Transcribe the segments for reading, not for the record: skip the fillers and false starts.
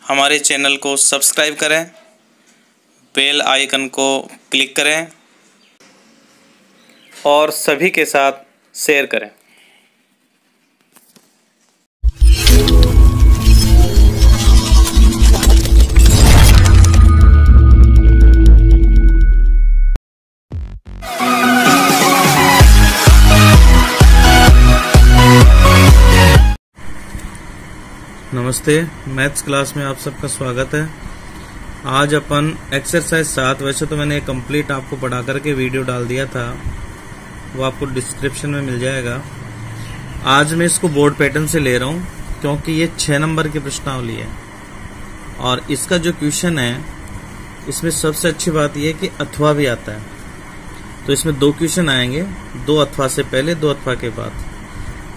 हमारे चैनल को सब्सक्राइब करें, बेल आइकन को क्लिक करें और सभी के साथ शेयर करें। नमस्ते, मैथ्स क्लास में आप सबका स्वागत है। आज अपन एक्सरसाइज 7, वैसे तो मैंने कंप्लीट आपको पढ़ा करके वीडियो डाल दिया था, वो आपको डिस्क्रिप्शन में मिल जाएगा। आज मैं इसको बोर्ड पैटर्न से ले रहा हूँ क्योंकि ये 6 नंबर की प्रश्नावली है और इसका जो क्वेश्चन है इसमें सबसे अच्छी बात यह है कि अथवा भी आता है। तो इसमें 2 क्वेश्चन आएंगे, 2 अथवा से पहले, 2 अथवा के बाद।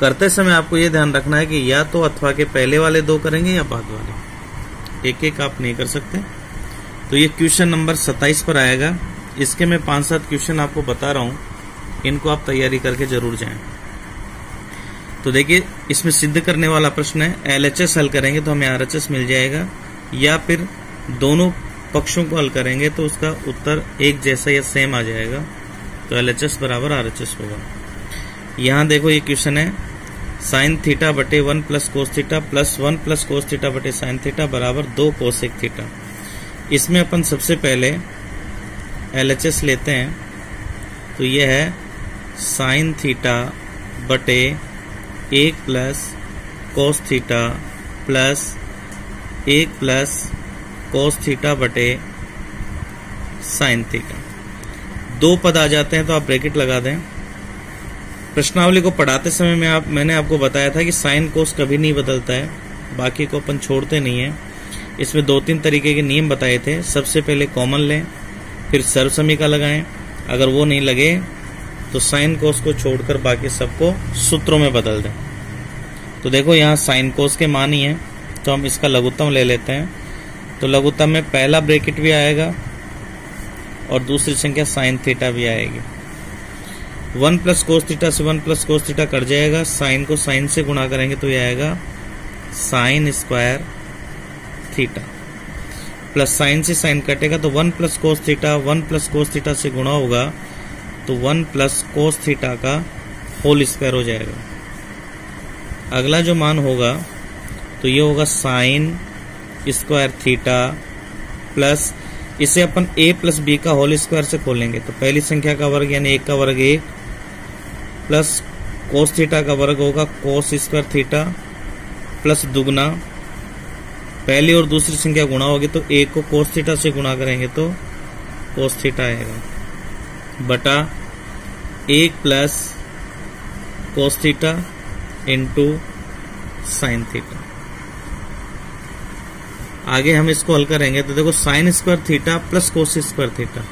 करते समय आपको ये ध्यान रखना है कि या तो अथवा के पहले वाले 2 करेंगे या बाद वाले, एक एक आप नहीं कर सकते। तो ये क्वेश्चन नंबर 27 पर आएगा। इसके मैं 5-7 क्वेश्चन आपको बता रहा हूं, इनको आप तैयारी करके जरूर जाएं। तो देखिए, इसमें सिद्ध करने वाला प्रश्न है। LHS हल करेंगे तो हमें RHS मिल जाएगा, या फिर दोनों पक्षों को हल करेंगे तो उसका उत्तर एक जैसा या सेम आ जाएगा। तो LHS बराबर RHS होगा। यहां देखो, ये क्वेश्चन है साइन थीटा बटे 1 plus cos theta plus 1 plus cos theta बटे साइन थीटा बराबर 2 कोसेक थीटा। इसमें अपन सबसे पहले LHS लेते हैं। तो यह है साइन थीटा बटे 1 plus cos theta plus 1 plus cos theta बटे साइन थीटा। 2 पद आ जाते हैं तो आप ब्रैकेट लगा दें। प्रश्नावली को पढ़ाते समय मैंने आपको बताया था कि साइन कोस कभी नहीं बदलता है, बाकी को अपन छोड़ते नहीं है। इसमें 2-3 तरीके के नियम बताए थे। सबसे पहले कॉमन लें, फिर सर्वसमीका लगाएं। अगर वो नहीं लगे तो साइन कोस को छोड़कर बाकी सबको सूत्रों में बदल दें। तो देखो, यहाँ साइन कोस के मान ही है तो हम इसका लघुत्तम ले लेते हैं। तो लघुत्तम में पहला ब्रैकेट भी आएगा और दूसरी संख्या साइन थीटा भी आएगी। 1 प्लस कोस थीटा से 1 प्लस कोस थीटा कट जाएगा। साइन को साइन से गुणा करेंगे तो यह आएगा sign square theta, plus sign से साइन कटेगा तो 1 plus cos theta 1 plus cos theta से गुणा होगा तो 1 प्लस कोस थीटा का होल स्क्वायर हो जाएगा। अगला जो मान होगा तो ये होगा साइन स्क्वायर थीटा प्लस, इसे अपन a प्लस b का होल स्क्वायर से खोलेंगे तो पहली संख्या का वर्ग यानी 1 का वर्ग 1 प्लस कोस थीटा का वर्ग होगा कोस स्क्वायर थीटा प्लस दुगना, पहली और दूसरी संख्या गुणा होगी तो 1 को कोस थीटा से गुणा करेंगे तो कोस थीटा आएगा बटा 1 plus cos theta into sine theta. आगे हम इसको हल करेंगे तो देखो, sign square theta plus cos square theta,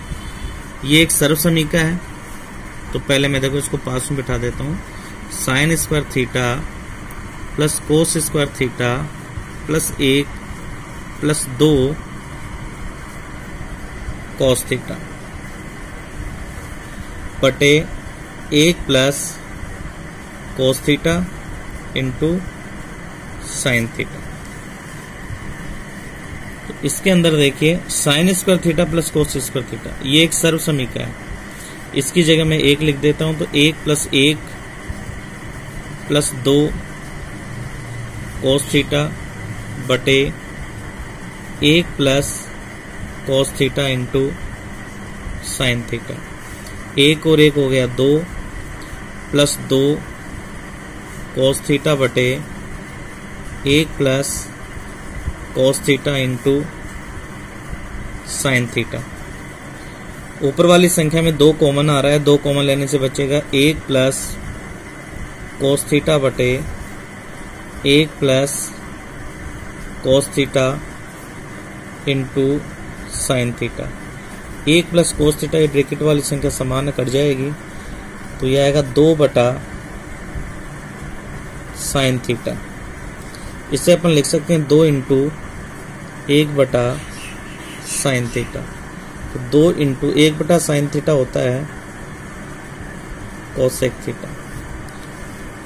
ये एक सर्वसमीका है। तो पहले मैं देखो इसको पास में बिठा देता हूं। Sign square theta plus cos square theta plus 1 plus 2 कोस थीटा बटे 1 plus cos theta into sine theta. इसके अंदर देखिए, sign square theta plus cos square theta, ये एक सर्वसमीका है। इसकी जगह मैं 1 लिख देता हूं तो 1 प्लस 1 प्लस 2 कोस थीटा बटे 1 plus cos theta into sine theta. 1 और 1 हो गया 2 प्लस 2 कोस थीटा बटे 1 plus cos theta into sine theta. ऊपर वाली संख्या में 2 कॉमन आ रहा है, 2 कॉमन लेने से बचेगा 1 प्लस कोस थीटा बटे 1 plus cos theta into sine theta. 1 plus cos theta, ये ब्रैकेट वाली संख्या समान कट जाएगी तो यह आएगा 2 बटा साइन थीटा। इसे अपन लिख सकते हैं 2 इंटू 1 बटा साइन थीटा। तो 2 इंटू 1 बटा साइन थीटा होता है कोसेक थीटा।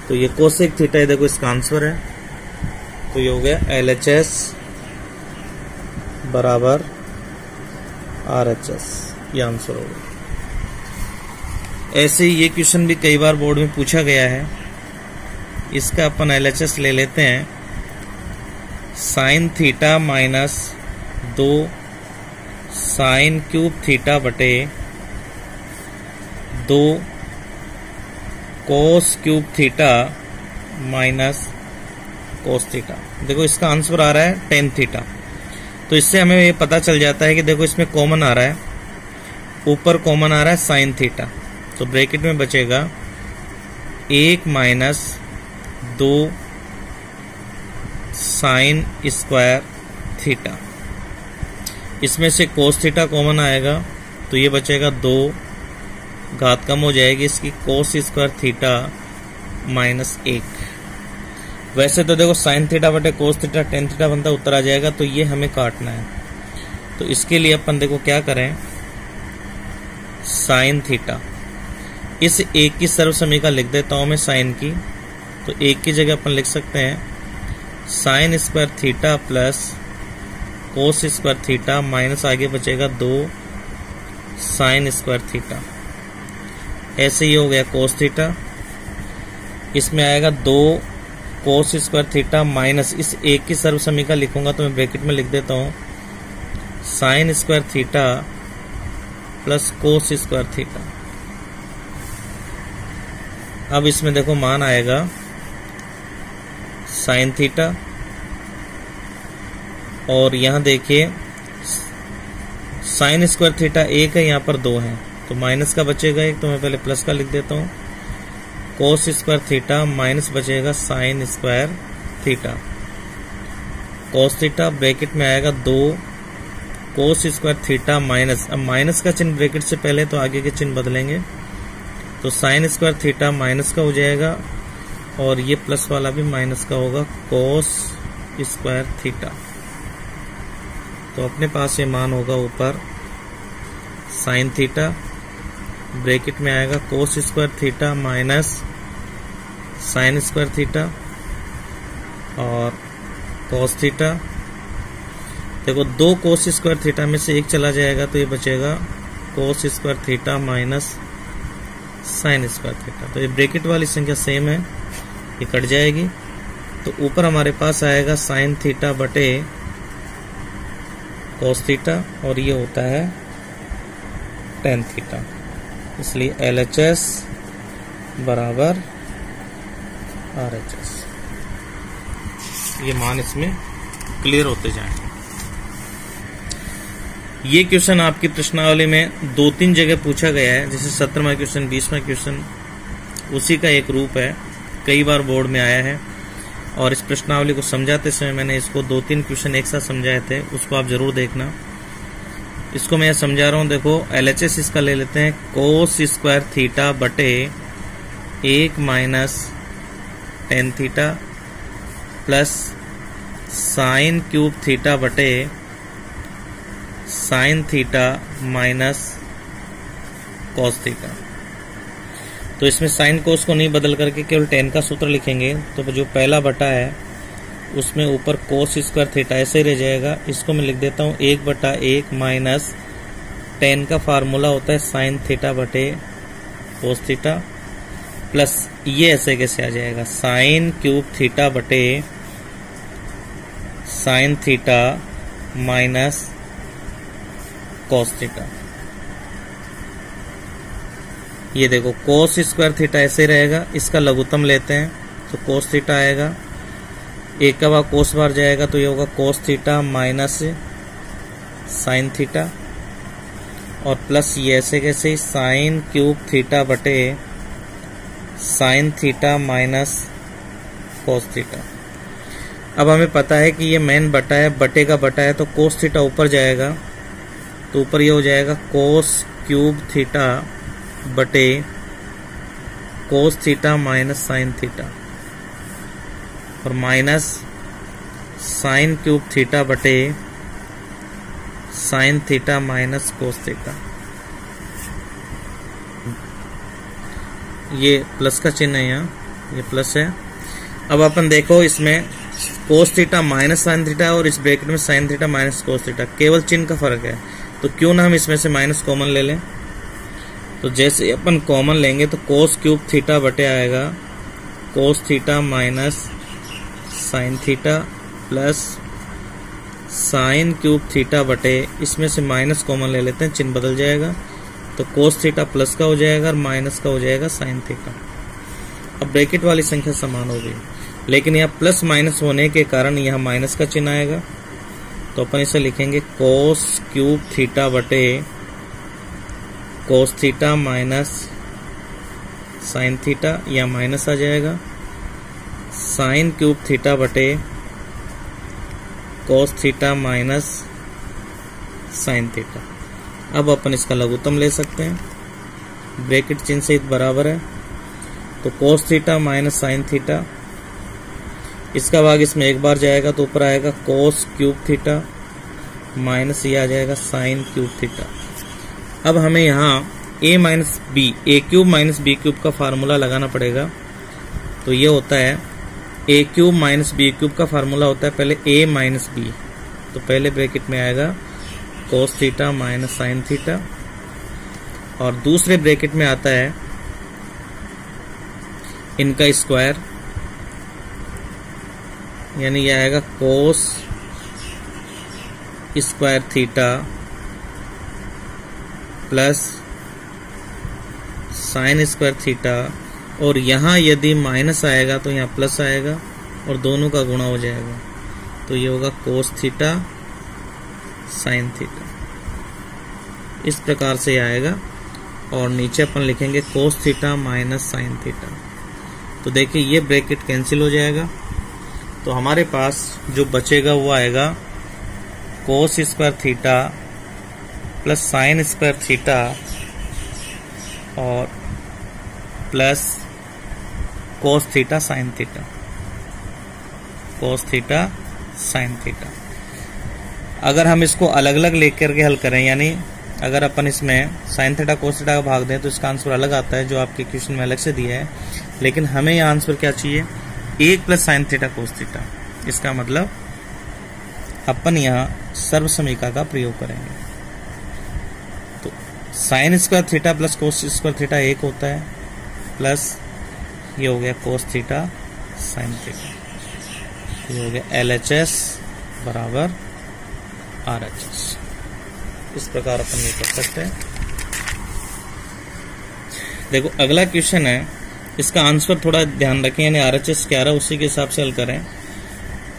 तो ये कोसेक थीटा है, देखो इसका आंसर है। तो ये हो गया LHS बराबर RHS, ये आंसर होगा। ऐसे ही ये क्वेश्चन भी कई बार बोर्ड में पूछा गया है। इसका अपन LHS ले लेते हैं। Sign theta minus 2 sign cube theta बटे 2 cos cube theta minus cos theta. देखो इसका आंसर आ रहा है टेन थीटा। तो इससे हमें ये पता चल जाता है कि देखो इसमें कॉमन आ रहा है, ऊपर कॉमन आ रहा है साइन थीटा, तो ब्रैकेट में बचेगा 1 माइनस 2 साइन स्क्वायर थीटा। इसमें से कोस थीटा कॉमन आएगा तो ये बचेगा 2, घात कम हो जाएगी इसकी, कोस स्क्वायर थीटा माइनस 1। वैसे तो देखो साइन थीटा बटे कोस थीटा टेन थीटा बनता उत्तर आ जाएगा, तो ये हमें काटना है। तो इसके लिए अपन देखो क्या करें, साइन थीटा, इस एक की सर्वसमीका लिख देता हूं मैं साइन की। तो एक की जगह अपन लिख सकते हैं sign square theta plus cos square theta minus आगे बचेगा 2 साइन स्क्वायर थीटा। ऐसे ही हो गया कोस थीटा, इसमें आएगा 2 कोस स्क्वायर थीटा माइनस इस एक की सर्वसमीका लिखूंगा तो मैं ब्रैकेट में लिख देता हूं sign square theta plus cos square theta. अब इसमें देखो मान आएगा साइन थीटा, और यहां देखिए साइन स्क्वायर थीटा 1 है, यहां पर 2 है, तो माइनस का बचेगा 1, तो मैं पहले प्लस का लिख देता हूं। कोस स्क्वायर थीटा माइनस बचेगा sign square theta, cos theta bracket में आएगा 2 कोस स्क्वायर थीटा माइनस, अब माइनस का चिन्ह ब्रैकेट से पहले तो आगे के चिन्ह बदलेंगे, तो साइन स्क्वायर थीटा माइनस का हो जाएगा और ये प्लस वाला भी माइनस का होगा, कोस स्क्वायर थीटा। तो अपने पास ये मान होगा ऊपर साइन थीटा, ब्रैकेट में आएगा cos square theta minus sign square theta और कोस थीटा। देखो 2 कोस स्क्वायर थीटा में से एक चला जाएगा तो ये बचेगा कोस square theta minus sign square theta. तो ये ब्रैकेट वाली संख्या सेम है, ये कट जाएगी। तो ऊपर हमारे पास आएगा साइन थीटा बटे कोस थीटा और ये होता है टेन थीटा। इसलिए LHS बराबर RHS। ये मान इसमें क्लियर होते जाएंगे। ये क्वेश्चन आपकी प्रश्नावली में 2-3 जगह पूछा गया है, जैसे 17वां क्वेश्चन, 20वां क्वेश्चन, उसी का एक रूप है, कई बार बोर्ड में आया है। और इस प्रश्नावली को समझाते समय मैंने इसको 2-3 क्वेश्चन एक साथ समझाए थे, उसको आप जरूर देखना। इसको मैं समझा रहा हूं, देखो LHS इसका ले लेते हैं कोस स्क्वायर थीटा बटे 1 minus tan theta plus sine cube theta बटे sine theta minus cos theta. तो इसमें साइन कोस को नहीं बदल करके केवल टेन का सूत्र लिखेंगे, तो जो पहला बटा है उसमें ऊपर कोस स्क्वायर थीटा ऐसे ही रह जाएगा। इसको मैं लिख देता हूँ 1/1 माइनस टेन का फार्मूला होता है साइन थीटा बटे कोस थीटा प्लस ये ऐसे कैसे आ जाएगा साइन क्यूब थीटा बटे sine theta minus cos theta. ये देखो कोस स्क्वायर थीटा ऐसे रहेगा, इसका लघुत्तम लेते हैं तो कोस थीटा आएगा, एक का भाग कोस बार जाएगा तो ये होगा cos theta minus sine theta और प्लस ये ऐसे कैसे साइन क्यूब थीटा बटे sine theta minus cos theta. अब हमें पता है कि ये मेन बटा है, बटे का बटा है, तो कोस थीटा ऊपर जाएगा तो ऊपर ये हो जाएगा कोस क्यूब थीटा बटे cos theta minus sine theta और माइनस साइन क्यूब थीटा बटे sine theta minus cos theta. ये प्लस का चिन्ह है, यहाँ ये प्लस है। अब अपन देखो इसमें cos theta minus sine theta और इस ब्रैकेट में sign theta minus cos theta, केवल चिन्ह का फर्क है। तो क्यों ना हम इसमें से माइनस कॉमन ले लें। तो जैसे अपन कॉमन लेंगे तो कोस क्यूब थीटा बटे आएगा cos theta minus sign theta plus sine cube theta बटे, इसमें से माइनस कॉमन ले लेते हैं, चिन्ह बदल जाएगा। तो कोस थीटा प्लस का हो जाएगा और माइनस का हो जाएगा साइन थीटा। अब ब्रैकेट वाली संख्या समान हो गई, लेकिन यहाँ प्लस माइनस होने के कारण यहाँ माइनस का चिन्ह आएगा। तो अपन इसे लिखेंगे कोस क्यूब थीटा बटे cos theta minus sine theta, या माइनस आ जाएगा साइन क्यूब थीटा बटे cos theta minus sine theta. अब अपन इसका लघुत्तम ले सकते हैं, ब्रैकेट चिन्ह सहित बराबर है। तो cos theta minus sine theta, इसका भाग इसमें एक बार जाएगा तो ऊपर आएगा कोस क्यूब थीटा माइनस ये आ जाएगा साइन क्यूब थीटा। अब हमें यहाँ a minus B, A cube minus B cube का फार्मूला लगाना पड़ेगा। तो ये होता है A cube minus B cube का फार्मूला होता है पहले a माइनस बी, तो पहले ब्रैकेट में आएगा cos theta minus sine theta, और दूसरे ब्रैकेट में आता है इनका स्क्वायर, यानी यह आएगा cos square theta plus sine square theta, और यहां यदि माइनस आएगा तो यहां प्लस आएगा और दोनों का गुणा हो जाएगा। तो ये होगा कोस थीटा साइन थीटा, इस प्रकार से आएगा। और नीचे अपन लिखेंगे cos theta minus sine theta. तो देखिए ये ब्रैकेट कैंसिल हो जाएगा, तो हमारे पास जो बचेगा वो आएगा cos square theta plus sine square theta और plus cos theta sine theta, cos theta sine theta. अगर हम इसको अलग अलग लेकर के हल करें, यानी अगर अपन इसमें साइन थीटा कोस थीटा का भाग दें तो इसका आंसर अलग आता है जो आपके क्वेश्चन में अलग से दिया है। लेकिन हमें यह आंसर क्या चाहिए, 1 plus sign theta cos theta. इसका मतलब अपन यहाँ सर्व समीका का प्रयोग करेंगे। तो sign square theta plus cos square theta 1 होता है, प्लस ये हो गया कोस थीटा साइन थीटा, ये हो गया LHS बराबर RHS। इस प्रकार अपन ये कर सकते हैं। देखो अगला क्वेश्चन है, इसका आंसर थोड़ा ध्यान रखें, यानी RHS क्या रहा उसी के हिसाब से हल करें।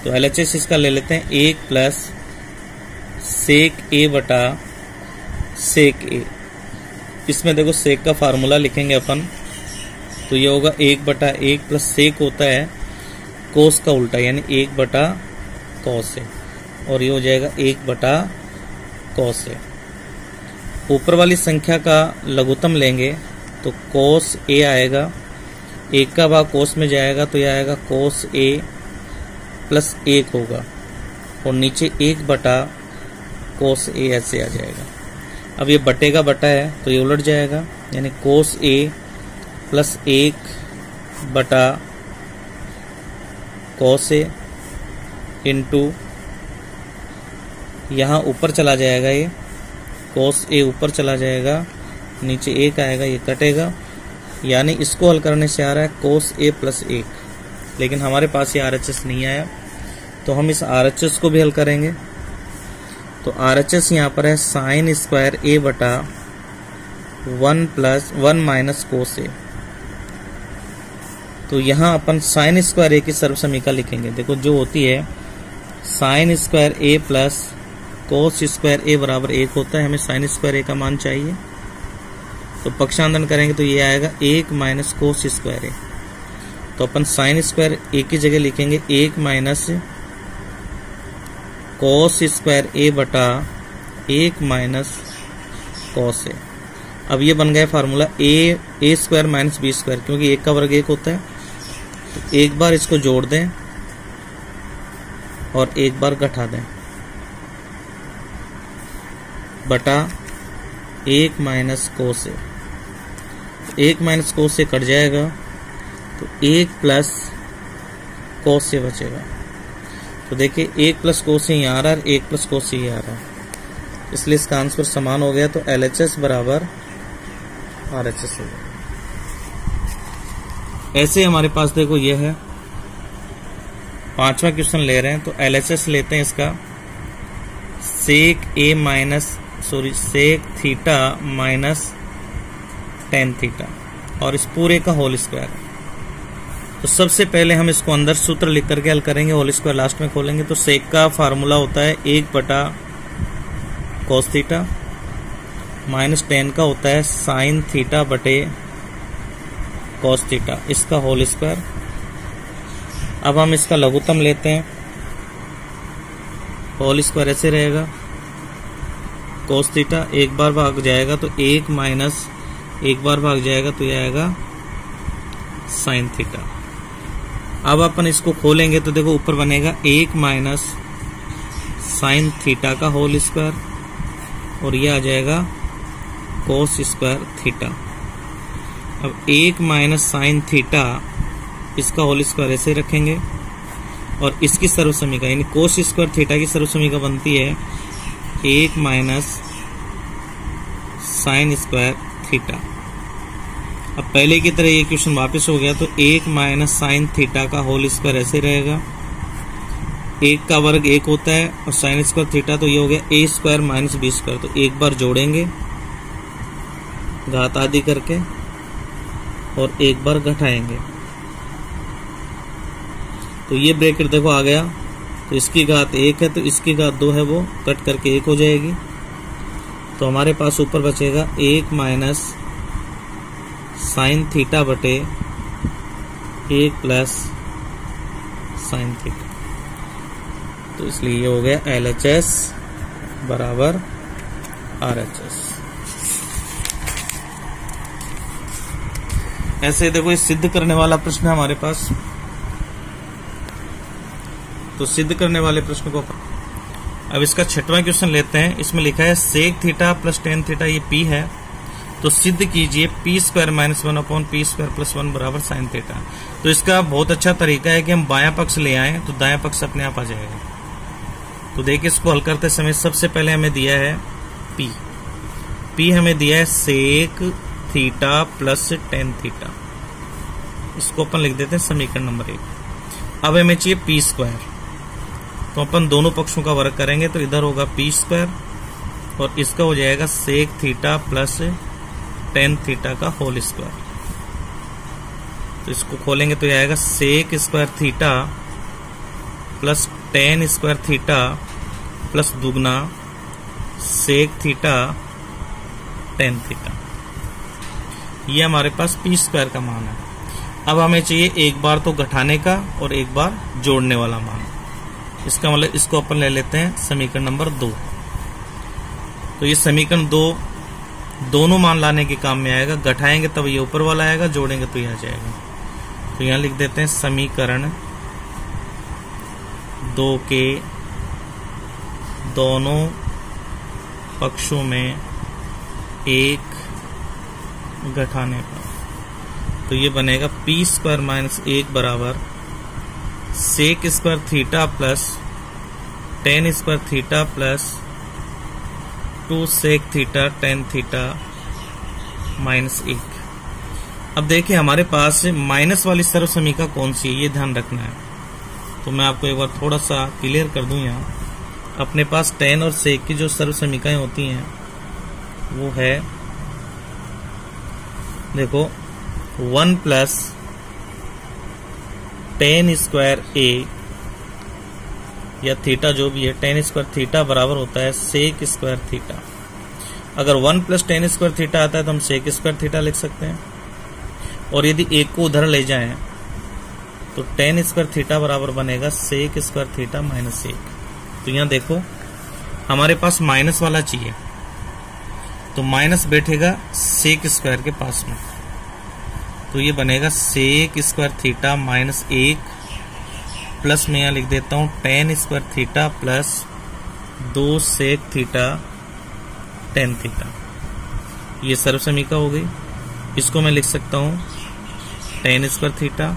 तो LHS इसका ले लेते हैं 1 प्लस सेक A बटा सेक A। इसमें देखो सेक का फार्मूला लिखेंगे अपन, तो ये होगा 1 बटा 1 प्लस सेक होता है कोस का उल्टा, यानी 1 बटा कॉस A, और ये हो जाएगा 1 बटा कॉस A। ऊपर वाली संख्या का लघुत्तम लेंगे तो कोस A आएगा, 1 का भाग कोस में जाएगा तो यह आएगा कोस A प्लस 1 होगा, और नीचे 1 बटा कोस A ऐसे आ जाएगा। अब ये बटे का बटा है तो ये उलट जाएगा, यानी कोस A प्लस 1 बटा कोस A इंटू, यहाँ ऊपर चला जाएगा, ये कोस A ऊपर चला जाएगा, नीचे 1 आएगा, ये कटेगा, यानी इसको हल करने से आ रहा है कोस A प्लस 1। लेकिन हमारे पास ये RHS नहीं आया, तो हम इस RHS को भी हल करेंगे। तो RHS यहाँ पर है साइन स्क्वायर A बटा 1 प्लस 1 माइनस कोस A। तो यहाँ अपन साइन स्क्वायर A की सर्व समीका लिखेंगे। देखो जो होती है sine square A plus cos square A बराबर 1 होता है, हमें साइन स्क्वायर A का मान चाहिए। तो पक्षांतरण करेंगे तो ये आएगा 1 माइनस कोस स्क्वायर A। तो अपन साइन स्क्वायर A की जगह लिखेंगे 1 माइनस कोस स्क्वायर A बटा 1 माइनस कोस A। अब ये बन गया formula A square minus B square, क्योंकि 1 का वर्ग 1 होता है। तो एक बार इसको जोड़ दें और एक बार घटा दें, बटा 1 minus cos A। 1 minus cos A cut जाएगा तो 1 प्लस कोस A बचेगा। तो देखिए 1 प्लस कोस से यहाँ आ रहा है, 1 प्लस कोस से ये आ रहा है, इसलिए इसका आंसर समान हो गया। तो LHS बराबर RHS हो गया। ऐसे हमारे पास देखो ये है 5वां क्वेश्चन ले रहे हैं, तो LHS लेते हैं इसका sec theta minus tan theta और इस पूरे का होल स्क्वायर। तो सबसे पहले हम इसको अंदर सूत्र लिख करके हल करेंगे, होल स्क्वायर लास्ट में खोलेंगे। तो सेक का फार्मूला होता है 1 बटा कॉस थीटा माइनस टेन का होता है साइन थीटा बटे कॉस थीटा, इसका होल स्क्वायर। अब हम इसका लघुत्तम लेते हैं, होल स्क्वायर ऐसे रहेगा कॉस थीटा, एक बार भाग जाएगा तो 1 माइनस एक बार भाग जाएगा तो यह आएगा साइन थीटा। अब अपन इसको खोलेंगे तो देखो ऊपर बनेगा 1 माइनस साइन थीटा का होल स्क्वायर और ये आ जाएगा कोस स्क्वायर थीटा। अब 1 माइनस साइन थीटा इसका होल स्क्वायर ऐसे रखेंगे और इसकी सर्वसमीका यानी कोस स्क्वायर थीटा की सर्वसमीका बनती है 1 माइनस साइन स्क्वायर थीटा। अब पहले की तरह ये क्वेश्चन वापस हो गया, तो 1 माइनस साइन थीटा का होल स्क्वायर ऐसे रहेगा, 1 का वर्ग 1 होता है और साइन स्क्वायर थीटा तो ये हो गया a square minus B square. तो एक बार जोड़ेंगे घात आदि करके और एक बार घटाएंगे, तो ये ब्रैकेट देखो आ गया। तो इसकी घात 1 है तो इसकी घात 2 है, वो कट करके 1 हो जाएगी। तो हमारे पास ऊपर बचेगा 1 माइनस साइन थीटा बटे 1 प्लस साइन थीटा। तो इसलिए ये हो गया LHS बराबर RHS। ऐसे देखो ये सिद्ध करने वाला प्रश्न है हमारे पास। तो सिद्ध करने वाले प्रश्न को अब इसका 6वां क्वेश्चन लेते हैं। इसमें लिखा है sec theta plus tan theta ये P है, तो सिद्ध कीजिए P square minus 1 upon P square plus 1 बराबर साइन थीटा। तो इसका बहुत अच्छा तरीका है कि हम बायां पक्ष ले आए तो दायां पक्ष अपने आप आ जाएगा। तो देखिए इसको हल करते समय सबसे पहले हमें दिया है P हमें दिया है sec theta plus tan theta, इसको अपन लिख देते हैं समीकरण नंबर 1। अब हमें चाहिए P स्क्वायर, तो अपन दोनों पक्षों का वर्ग करेंगे, तो इधर होगा P स्क्वायर और इसका हो जाएगा sec theta plus tan theta का होल स्क्वायर। तो इसको खोलेंगे तो यह आएगा sec square theta plus tan square theta plus दुगना सेक थीटा टेन थीटा। ये हमारे पास P स्क्वायर का मान है। अब हमें चाहिए एक बार तो घटाने का और एक बार जोड़ने वाला मान। इसका मतलब इसको अपन ले लेते हैं समीकरण नंबर 2। तो ये समीकरण 2 दोनों मान लाने के काम में आएगा, घटाएंगे तब ये ऊपर वाला आएगा, जोड़ेंगे तो यह आ जाएगा। तो यहां लिख देते हैं समीकरण 2 के दोनों पक्षों में एक घटाने पर, तो ये बनेगा P स्क्वायर माइनस 1 बराबर sec square theta plus tan square theta plus 2 sec theta tan theta minus 1। अब देखिए हमारे पास माइनस वाली सर्वसमीका कौन सी है, ये ध्यान रखना है। तो मैं आपको एक बार थोड़ा सा क्लियर कर दूं। यहाँ अपने पास टेन और सेक की जो सर्वसमीकाएं होती हैं वो है, देखो 1 प्लस टेन स्क्वायर ए या थीटा जो भी है, टेन स्क्वायर थीटा बराबर होता है सेक स्क्वायर थीटा। अगर 1 प्लस टेन स्क्वायर थीटा आता है तो हम सेक स्क्वायर थीटा लिख सकते हैं, और यदि एक को उधर ले जाएं तो टेन स्क्वायर थीटा बराबर बनेगा सेक स्क्वायर थीटा माइनस 1। तो यहां देखो हमारे पास माइनस वाला चाहिए, तो माइनस बैठेगा सेक स्क्वायर के पास में, तो ये बनेगा sec square theta minus 1 plus में यहां लिख देता हूं tan square theta plus 2 sec theta tan theta. ये सर्वसमीका हो गई। इसको मैं लिख सकता हूं tan square theta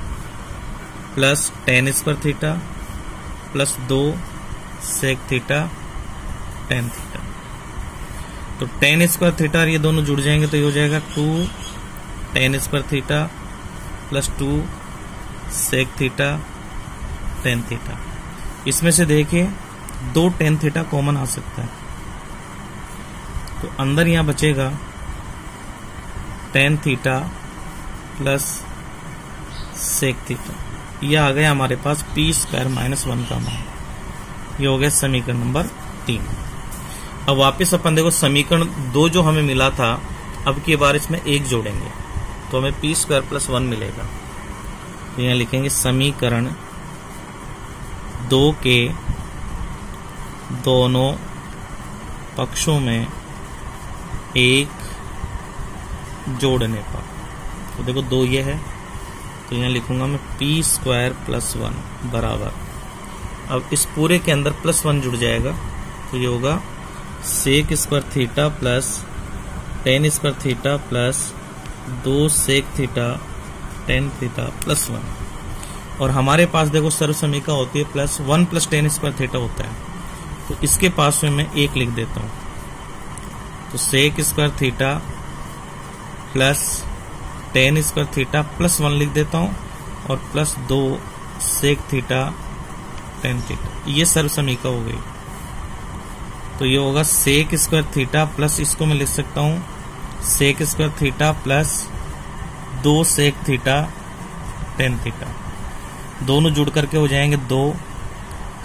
plus tan square theta plus 2 sec theta tan theta. तो टेन स्क्वायर थीटा ये दोनों जुड़ जाएंगे तो ये हो जाएगा 2 tan square theta plus 2 sec theta tan theta. इसमें से देखिए 2 टेन थीटा कॉमन आ सकता है, तो अंदर यहां बचेगा tan theta plus sec theta. यह आ गया हमारे पास पी स्क्वायर माइनस 1 का मान। ये हो गया समीकरण नंबर 3। अब वापस अपन देखो समीकरण 2 जो हमें मिला था, अब की बार इसमें 1 जोड़ेंगे तो हमें पी स्क्वायर प्लस 1 मिलेगा। तो यहां लिखेंगे समीकरण 2 के दोनों पक्षों में 1 जोड़ने पर, तो देखो 2 ये है तो यहां लिखूंगा मैं पी स्क्वायर प्लस 1 बराबर, अब इस पूरे के अंदर प्लस 1 जुड़ जाएगा तो ये होगा sec square theta plus tan square theta plus 2 sec theta tan theta plus 1। और हमारे पास देखो सर्व समीका होती है plus 1 plus tan square theta होता है, तो इसके पास में मैं 1 लिख देता हूं। तो sec square theta plus tan square theta plus 1 लिख देता हूं और plus 2 sec theta tan theta. ये सर्व समीका हो गई। तो ये होगा सेक स्क्वायर थीटा प्लस, इसको मैं लिख सकता हूं sec square theta plus 2 sec theta tan theta. दोनों जुड़ करके हो जाएंगे 2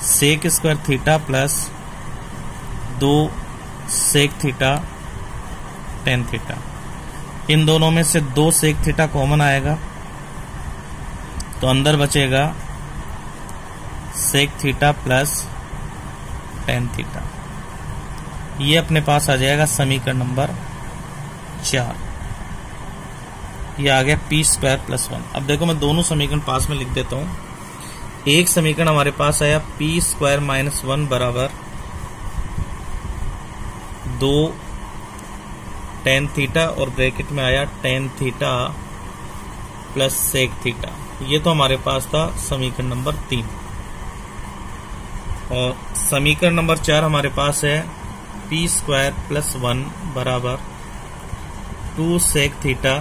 sec square theta plus 2 sec theta tan theta. इन दोनों में से 2 सेक थीटा कॉमन आएगा तो अंदर बचेगा sec theta plus tan theta. ये अपने पास आ जाएगा समीकरण नंबर 4। ये आ गया पी स्क्वायर प्लस 1। अब देखो मैं दोनों समीकरण पास में लिख देता हूं। एक समीकरण हमारे पास आया पी स्क्वायर माइनस 1 बराबर 2 टेन थीटा और ब्रैकेट में आया tan theta plus sec theta. ये तो हमारे पास था समीकरण नंबर 3। और समीकरण नंबर 4 हमारे पास है पी स्क्वायर प्लस 1 बराबर 2 सेक थीटा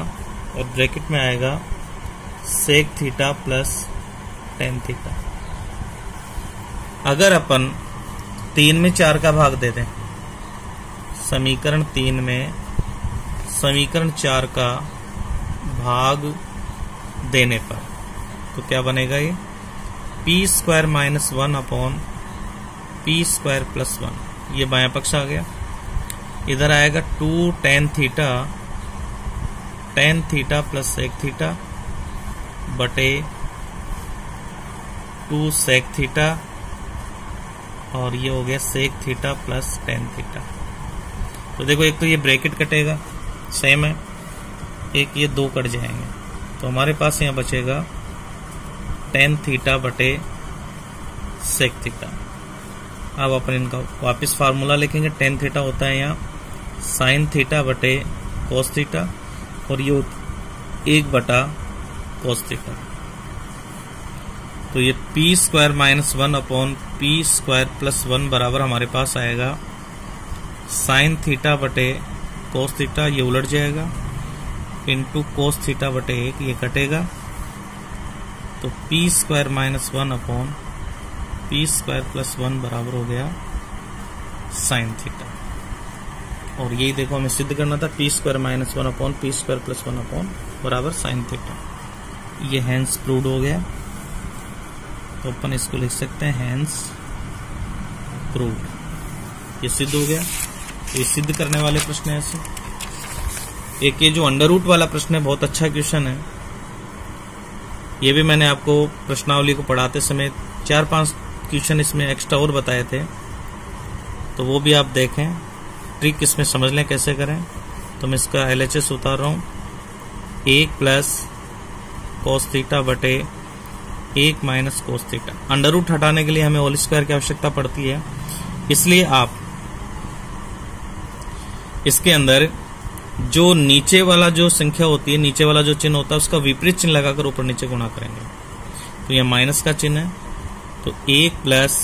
और ब्रैकेट में आएगा sec theta plus tan theta. अगर अपन 3 में 4 का भाग दे दें, समीकरण 3 में समीकरण 4 का भाग देने पर तो क्या बनेगा? ये P square minus 1 upon P square plus 1। ये बायां पक्ष आ गया। इधर आएगा 2 tan theta plus sec theta बटे 2 सेक थीटा और ये हो गया sec theta plus tan theta. तो देखो एक तो ये ब्रैकेट कटेगा सेम है, एक ये 2 कट जाएंगे तो हमारे पास यहाँ बचेगा टेन थीटा बटे सेक थीटा। अब अपन इनका वापस फार्मूला लिखेंगे। टेन थीटा होता है यहाँ साइन थीटा बटे कोस थीटा और ये 1 बटा कोस थीटा। तो ये P square minus 1 upon P square plus 1 बराबर हमारे पास आएगा साइन थीटा बटे कोस थीटा, ये उलट जाएगा, इंटू कोस थीटा बटे 1, ये कटेगा। तो P square minus 1 upon P square plus 1 बराबर हो गया साइन थीटा। और यही देखो हमें सिद्ध करना था, P square minus 1 upon P square plus 1 upon बराबर साइन थीटा। ये हैंस प्रूव्ड हो गया, तो अपन इसको लिख सकते हैं हैंस प्रूव्ड। ये सिद्ध हो गया। ये सिद्ध करने वाले प्रश्न है ऐसे। एक ये जो अंडर रूट वाला प्रश्न है बहुत अच्छा क्वेश्चन है। ये भी मैंने आपको प्रश्नावली को पढ़ाते समय 4-5 क्वेश्चन इसमें एक्स्ट्रा और बताए थे, तो वो भी आप देखें, ट्रिक इसमें समझ लें कैसे करें। तो मैं इसका LHS उतार रहा हूं। 1 प्लस कोस थीटा बटे 1 minus cos theta. Under root हटाने के लिए हमें होल स्क्वायर की आवश्यकता पड़ती है, इसलिए आप इसके अंदर जो नीचे वाला जो संख्या होती है, नीचे वाला जो चिन्ह होता है, उसका विपरीत चिन्ह लगाकर ऊपर नीचे गुणा करेंगे। तो यह माइनस का चिन्ह है तो 1 प्लस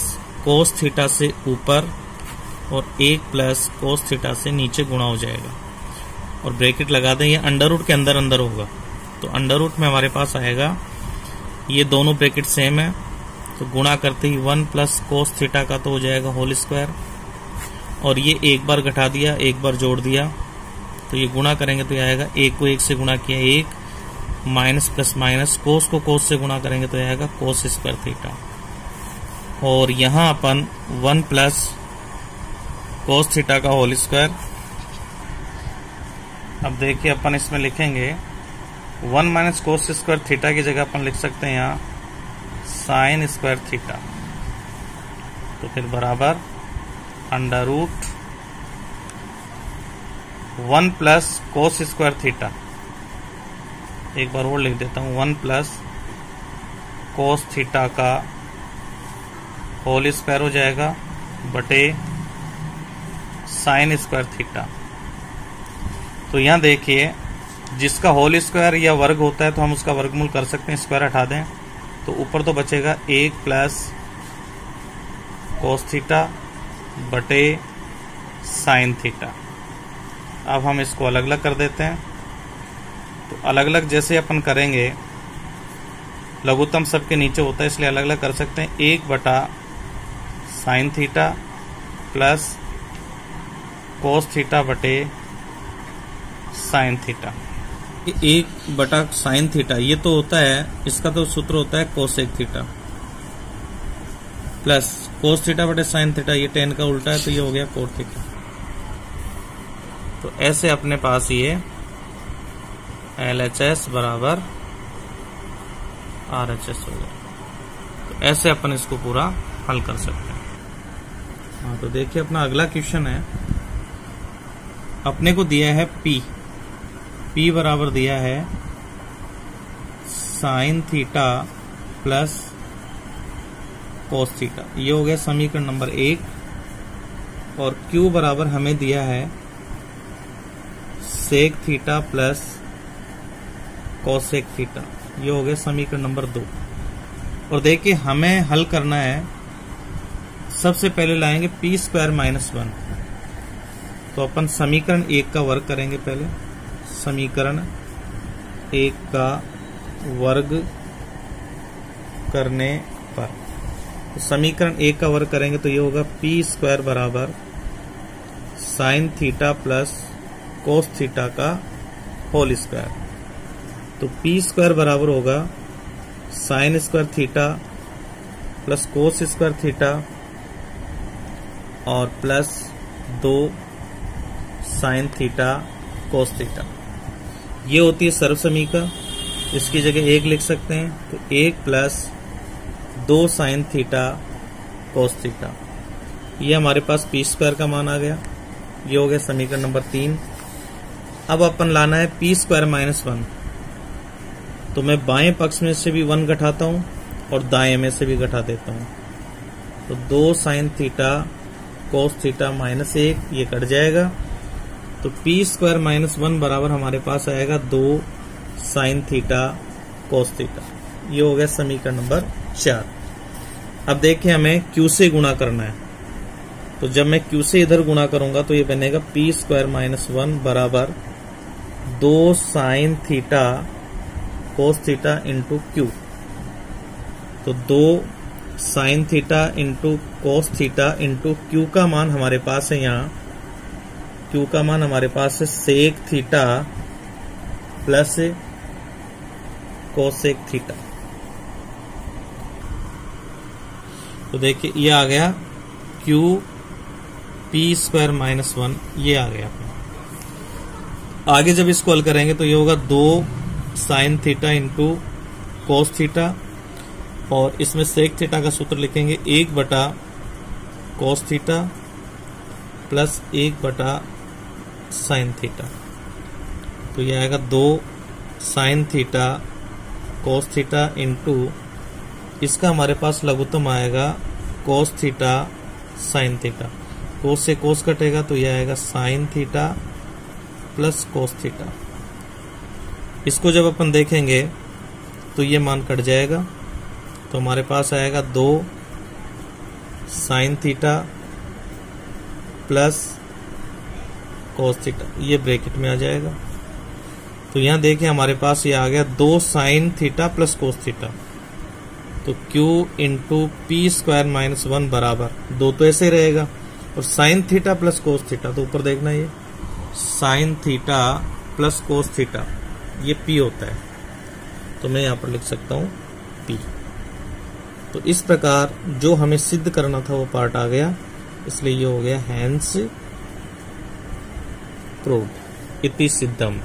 कोस थीटा से ऊपर और 1 प्लस कोस थीटा से नीचे गुणा हो जाएगा और ब्रैकेट लगा दें। ये अंडर रूट के अंदर अंदर होगा, तो अंडर रूट में हमारे पास आएगा, ये दोनों ब्रैकेट सेम है तो गुणा करते ही 1 प्लस कोस थीटा का तो हो जाएगा होल स्क्वायर, और ये एक बार घटा दिया एक बार जोड़ दिया तो ये गुणा करेंगे तो ये आएगा, 1 को 1 से गुणा किया 1 माइनस प्लस माइनस, कोस को कोस से गुणा करेंगे तो ये आएगा कोस स्क्वायर थीटा। और यहां अपन 1 प्लस कोस थीटा का होल स्क्वायर, अब देखिए अपन इसमें लिखेंगे 1 माइनस कोस स्क्वायर थीटा की जगह अपन लिख सकते हैं यहाँ साइन स्क्वायर थीटा, तो फिर बराबर under root 1 plus cos square theta, एक बार और लिख देता हूं 1 प्लस कोस थीटा का होल स्क्वायर हो जाएगा बटे साइन स्क्वायर थीटा। तो यहां देखिए जिसका होल स्क्वायर या वर्ग होता है तो हम उसका वर्गमूल कर सकते हैं, स्क्वायर हटा दें तो ऊपर तो बचेगा 1 प्लस कोस थीटा बटे साइन थीटा। अब हम इसको अलग अलग कर देते हैं, तो अलग अलग जैसे अपन करेंगे लघुत्तम सबके नीचे होता है इसलिए अलग अलग कर सकते हैं। 1 बटा sign theta plus cos theta बटे साइन थीटा। 1 बटा साइन थीटा ये तो होता है, इसका तो सूत्र होता है cosec theta plus cos theta बटे साइन थीटा, ये tan का उल्टा है तो ये हो गया कोट थीटा। तो ऐसे अपने पास ये LHS बराबर RHS हो गया। तो ऐसे अपन इसको पूरा हल कर सकते हैं। हाँ तो देखिए अपना अगला क्वेश्चन है, अपने को दिया है P बराबर दिया है sign theta plus cos theta, ये हो गया समीकरण नंबर 1। और Q बराबर हमें दिया है sec theta plus cosec theta, ये हो गया समीकरण नंबर 2। और देखिए हमें हल करना है, सबसे पहले लाएंगे P स्क्वायर माइनस 1, तो अपन समीकरण 1 का वर्ग करेंगे पहले, समीकरण 1 का वर्ग करने पर, तो समीकरण 1 का वर्ग करेंगे तो ये होगा P स्क्वायर बराबर sine theta plus cos theta का होल स्क्वायर। तो P स्क्वायर बराबर होगा sine square theta plus cos square theta और plus 2 sine theta cos theta, ये होती है सर्व समीका, इसकी जगह 1 लिख सकते हैं, तो 1 plus 2 sine theta cos theta, ये हमारे पास P स्क्वायर का मान आ गया, ये हो गया समीकरण नंबर 3। अब अपन लाना है P स्क्वायर माइनस 1, तो मैं बाएं पक्ष में से भी 1 घटाता हूं और दाएं में से भी घटा देता हूं, तो 2 sine theta cos theta minus 1 ये कट जाएगा, तो P स्क्वायर माइनस 1 बराबर हमारे पास आएगा 2 साइन थीटा कोस थीटा, ये हो गया समीकरण नंबर 4। अब देखिए हमें Q से गुणा करना है, तो जब मैं Q से इधर गुणा करूंगा तो ये बनेगा P स्क्वायर माइनस 1 बराबर 2 sine theta cos theta into Q, तो 2 sine theta into cos theta into Q का मान हमारे पास है, यहाँ Q का मान हमारे पास है sec theta plus cosec theta. तो देखिए ये आ गया Q P स्क्वायर माइनस 1, ये आ गया। आगे जब इसको हल करेंगे तो ये होगा 2 sine theta into cos theta, और इसमें सेक थीटा का सूत्र लिखेंगे 1 बटा कोस थीटा प्लस 1 बटा साइन थीटा, तो ये आएगा 2 sine theta cos theta into इसका हमारे पास लघुत्तम आएगा कोस थीटा साइन थीटा, कोस से कोस कटेगा तो ये आएगा sign theta plus cos theta. इसको जब अपन देखेंगे तो ये मान कट जाएगा, तो हमारे पास आएगा 2 sine theta plus cos theta, ये ब्रैकेट में आ जाएगा। तो यहां देखिए हमारे पास ये आ गया 2 sine theta plus cos theta, तो Q into P square minus 1 बराबर 2 तो ऐसे रहेगा, और sign theta plus cos theta, तो ऊपर देखना ये sign theta plus cos theta ये P होता है, तो मैं यहां पर लिख सकता हूं P। तो इस प्रकार जो हमें सिद्ध करना था वो पार्ट आ गया, इसलिए ये हो गया हैंस प्रूव्ड, इति सिद्धम।